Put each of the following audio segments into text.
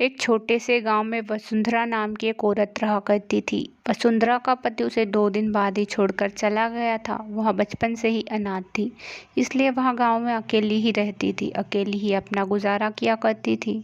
एक छोटे से गांव में वसुंधरा नाम की एक औरत रहा करती थी। वसुंधरा का पति उसे 2 दिन बाद ही छोड़कर चला गया था। वह बचपन से ही अनाथ थी, इसलिए वह गांव में अकेली ही रहती थी, अकेली ही अपना गुजारा किया करती थी।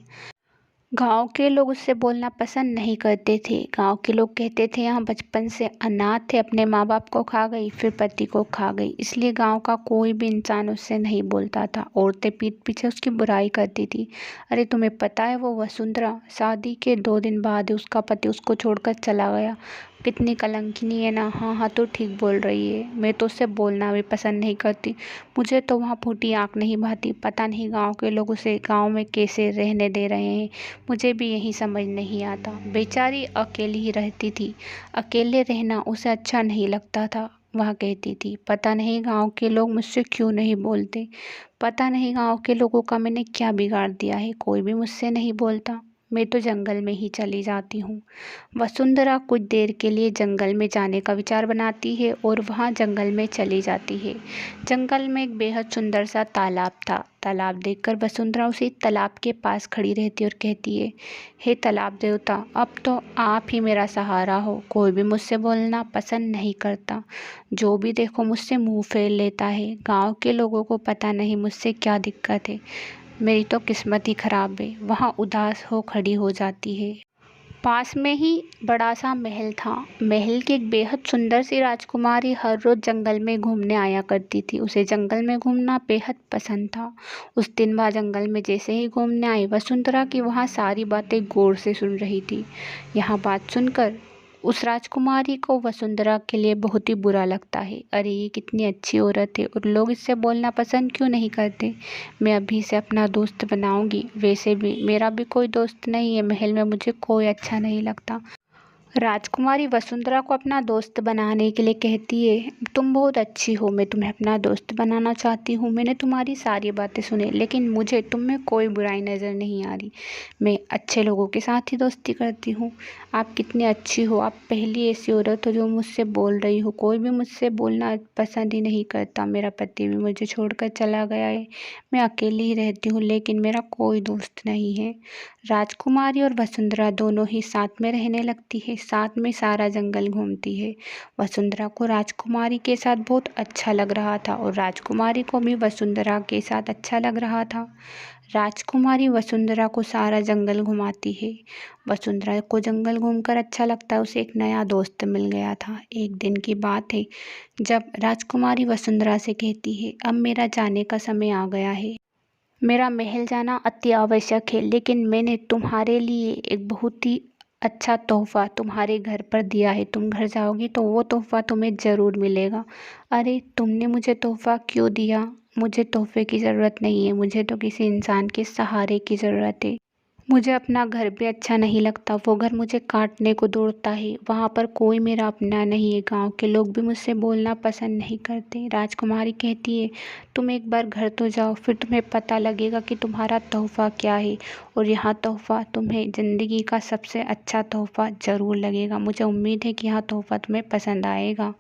गांव के लोग उससे बोलना पसंद नहीं करते थे। गांव के लोग कहते थे यहाँ बचपन से अनाथ थे, अपने माँ बाप को खा गई, फिर पति को खा गई, इसलिए गांव का कोई भी इंसान उससे नहीं बोलता था। औरतें पीठ पीछे उसकी बुराई करती थी। अरे तुम्हें पता है वो वसुंधरा शादी के 2 दिन बाद ही उसका पति उसको छोड़कर चला गया। कितनी कलंकिनी है ना। हाँ हाँ, तो ठीक बोल रही है। मैं तो उससे बोलना भी पसंद नहीं करती। मुझे तो वहाँ फूटी आँख नहीं भाती। पता नहीं गांव के लोग उसे गांव में कैसे रहने दे रहे हैं। मुझे भी यही समझ नहीं आता। बेचारी अकेली ही रहती थी। अकेले रहना उसे अच्छा नहीं लगता था। वह कहती थी, पता नहीं गांव के लोग मुझसे क्यों नहीं बोलते। पता नहीं गांव के लोगों का मैंने क्या बिगाड़ दिया है, कोई भी मुझसे नहीं बोलता। मैं तो जंगल में ही चली जाती हूँ। वसुंधरा कुछ देर के लिए जंगल में जाने का विचार बनाती है और वहाँ जंगल में चली जाती है। जंगल में एक बेहद सुंदर सा तालाब था। तालाब देखकर वसुंधरा उसी तालाब के पास खड़ी रहती और कहती है, हे तालाब देवता, अब तो आप ही मेरा सहारा हो। कोई भी मुझसे बोलना पसंद नहीं करता। जो भी देखो मुझसे मुंह फेर लेता है। गांव के लोगों को पता नहीं मुझसे क्या दिक्कत है। मेरी तो किस्मत ही खराब है। वहाँ उदास हो खड़ी हो जाती है। पास में ही बड़ा सा महल था। महल की एक बेहद सुंदर सी राजकुमारी हर रोज जंगल में घूमने आया करती थी। उसे जंगल में घूमना बेहद पसंद था। उस दिन वह जंगल में जैसे ही घूमने आई, वसुंधरा की वहाँ सारी बातें गौर से सुन रही थी। यहाँ बात सुनकर उस राजकुमारी को वसुंधरा के लिए बहुत ही बुरा लगता है। अरे ये कितनी अच्छी औरत है और लोग इससे बोलना पसंद क्यों नहीं करते। मैं अभी से अपना दोस्त बनाऊंगी। वैसे भी मेरा भी कोई दोस्त नहीं है। महल में मुझे कोई अच्छा नहीं लगता। राजकुमारी वसुंधरा को अपना दोस्त बनाने के लिए कहती है, तुम बहुत अच्छी हो, मैं तुम्हें अपना दोस्त बनाना चाहती हूँ। मैंने तुम्हारी सारी बातें सुनी, लेकिन मुझे तुम में कोई बुराई नज़र नहीं आ रही। मैं अच्छे लोगों के साथ ही दोस्ती करती हूँ। आप कितनी अच्छी हो। आप पहली ऐसी औरत हो जो मुझसे बोल रही हो। कोई भी मुझसे बोलना पसंद ही नहीं करता। मेरा पति भी मुझे छोड़कर चला गया है। मैं अकेली ही रहती हूँ, लेकिन मेरा कोई दोस्त नहीं है। राजकुमारी और वसुंधरा दोनों ही साथ में रहने लगती है। साथ में सारा जंगल घूमती है। वसुंधरा को राजकुमारी के साथ बहुत अच्छा लग रहा था और राजकुमारी को भी वसुंधरा के साथ अच्छा लग रहा था। राजकुमारी वसुंधरा को सारा जंगल घुमाती है। वसुंधरा को जंगल घूमकर अच्छा लगता है। उसे एक नया दोस्त मिल गया था। एक दिन की बात है जब राजकुमारी वसुंधरा से कहती है, अब मेरा जाने का समय आ गया है। मेरा महल जाना अति आवश्यक है, लेकिन मैंने तुम्हारे लिए एक बहुत ही अच्छा तोहफा तुम्हारे घर पर दिया है। तुम घर जाओगी तो वो तोहफा तुम्हें ज़रूर मिलेगा। अरे तुमने मुझे तोहफा क्यों दिया। मुझे तोहफे की ज़रूरत नहीं है। मुझे तो किसी इंसान के सहारे की ज़रूरत है। मुझे अपना घर भी अच्छा नहीं लगता। वो घर मुझे काटने को दौड़ता है। वहाँ पर कोई मेरा अपना नहीं है। गांव के लोग भी मुझसे बोलना पसंद नहीं करते। राजकुमारी कहती है, तुम एक बार घर तो जाओ, फिर तुम्हें पता लगेगा कि तुम्हारा तोहफा क्या है। और यह तोहफा तुम्हें ज़िंदगी का सबसे अच्छा तोहफा ज़रूर लगेगा। मुझे उम्मीद है कि यह तोहफा तुम्हें पसंद आएगा।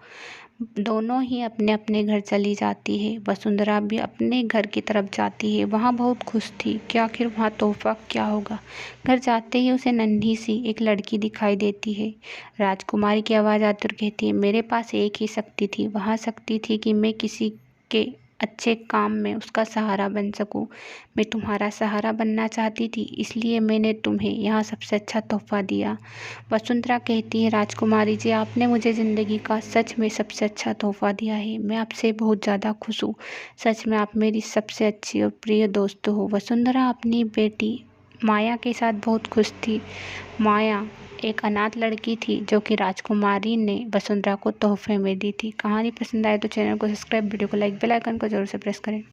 दोनों ही अपने अपने घर चली जाती है। वसुंधरा भी अपने घर की तरफ जाती है। वहाँ बहुत खुश थी कि आखिर वहाँ तोहफा क्या होगा। घर जाते ही उसे नन्ही सी एक लड़की दिखाई देती है। राजकुमारी की आवाज़ आती और कहती है, मेरे पास एक ही शक्ति थी। वहाँ शक्ति थी कि मैं किसी के अच्छे काम में उसका सहारा बन सकूं। मैं तुम्हारा सहारा बनना चाहती थी, इसलिए मैंने तुम्हें यहाँ सबसे अच्छा तोहफा दिया। वसुंधरा कहती है, राजकुमारी जी, आपने मुझे ज़िंदगी का सच में सबसे अच्छा तोहफा दिया है। मैं आपसे बहुत ज़्यादा खुश हूँ। सच में आप मेरी सबसे अच्छी और प्रिय दोस्त हो। वसुंधरा अपनी बेटी माया के साथ बहुत खुश थी। माया एक अनाथ लड़की थी जो कि राजकुमारी ने वसुंधरा को तोहफे में दी थी। कहानी पसंद आए तो चैनल को सब्सक्राइब, वीडियो को लाइक, बेल आइकन को जरूर से प्रेस करें।